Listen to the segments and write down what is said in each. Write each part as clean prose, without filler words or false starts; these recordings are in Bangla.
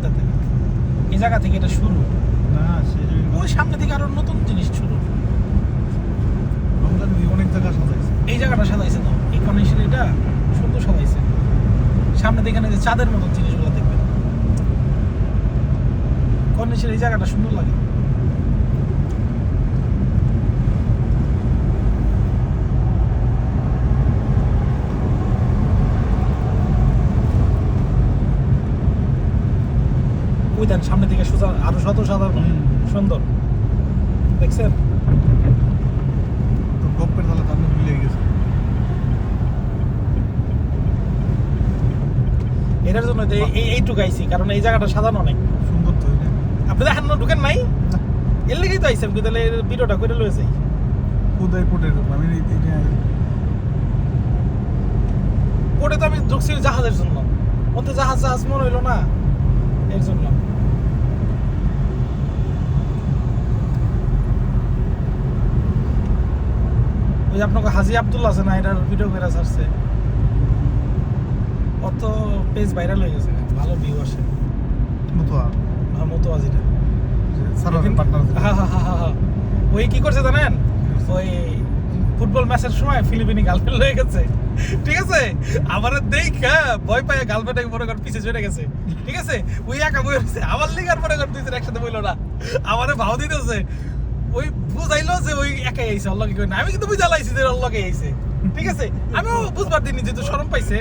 ওইটাতে, এই জায়গা থেকে এটা শুরু না ওই সামনে থেকে আরো নতুন জিনিস শুরু। রমজান অনেক জায়গা সাজাইছে, এই জায়গাটা সাজাইছে তো, এই কর্নিশের এটা সুন্দর সাজাইছে। সামনে থেকে এখানে যে চাঁদের মতো জিনিসগুলো দেখবেন, কর্নিশের এই জায়গাটা সুন্দর লাগে। ওই দেন সামনে থেকে সোজা আরো শত সাধারণ সুন্দর দেখছেন। তো গপ্পের তাহলে তার মিলে গেছে। এটার জন্য এইটুকু আইছি, কারণ এই জায়গাটা সাজানো অনেক সুন্দর তো এটা। আপনি দেখেন না, ঢুকেন নাই, এর লেগেই তো আইসেন, তাহলে ভিডিওটা করে লয়ে যাই। কোথায় পোটের আমি ওটা তো আমি ঢুকছি জাহাজের জন্য, ওতে জাহাজ জাহাজ মনে হইলো না, এর জন্য। ওই যে আপনাকে হাজি আব্দুল্লাহ আছে না, এটার ভিডিও করে ছাড়ছে, কত পেজ ভাইরাল হয়ে গেছে, ভালো ভিউ আসে। মতোয়া মতো আজিটা সারাদিন পার্টনার ওই কি করছে জানেন, ওই ফুটবল ম্যাচের সময় ফিলিপিনি গার্লফ্রেন্ড হয়ে গেছে, ঠিক আছে, আমার দেখা ভয় পায় গার্লফ্রেন্ড মনে কর পিছিয়ে চলে গেছে, ঠিক আছে, ওই একা বই হচ্ছে আমার লিগার মনে কর দুইজন একসাথে বইলো না, আমারে ভাও দিতেছে, ওই বুঝাইলো যে ওই একাই আইছে, অল্লকে কই না, আমি কিন্তু বুঝা লাইছি যে অল্লকে আইছে, ঠিক আছে, আমিও বুঝবার দিইনি, যেহেতু শরম পাইছে,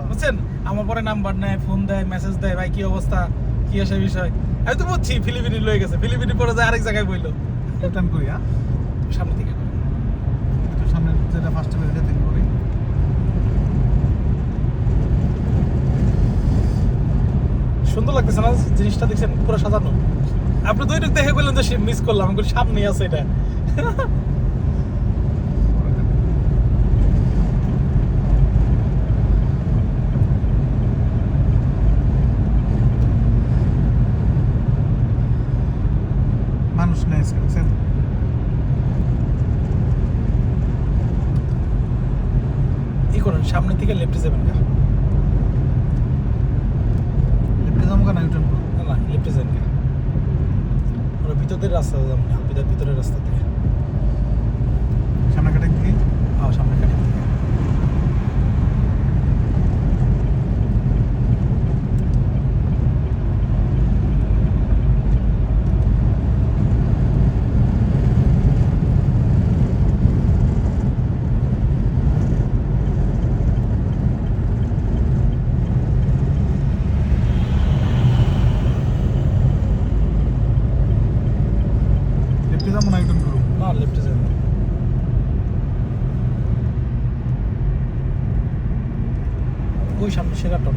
বুঝছেন, আমার পরে নাম্বার নেয়, ফোন দেয়, মেসেজ দেয়, ভাই কি অবস্থা, কি আসে বিষয়, আমি তো বুঝছি ফিলিপিনি লয়ে গেছে, ফিলিপিনি পরে যায় আরেক জায়গায় বইলো, রিটার্ন করি। সামনে থেকে একটু সামনে যেটা ফার্স্ট টাইম এটা থেকে করি। সুন্দর লাগতেছে না জিনিসটা, দেখছেন পুরো সাজানো। আপনি দুই টুক দেখে বললেন যে মিস করলাম, আমি সামনে আছে এটা। মানুষ নেই বুঝছেন, ই করেন সামনে থেকে লেফটে যাবেন না, লেফটে যাবো কেন রিটার্ন করবো? না না লেফটে যাবেন না, ওরা ভিতরের রাস্তা যাবেন না, ভিতরের রাস্তা থেকে সামনে কাটে কি? সামনে কাটি। লেফটে যাবো না রিটার্ন করবো? না লেফটে যাবেন, ওই সামনে সেরাটন।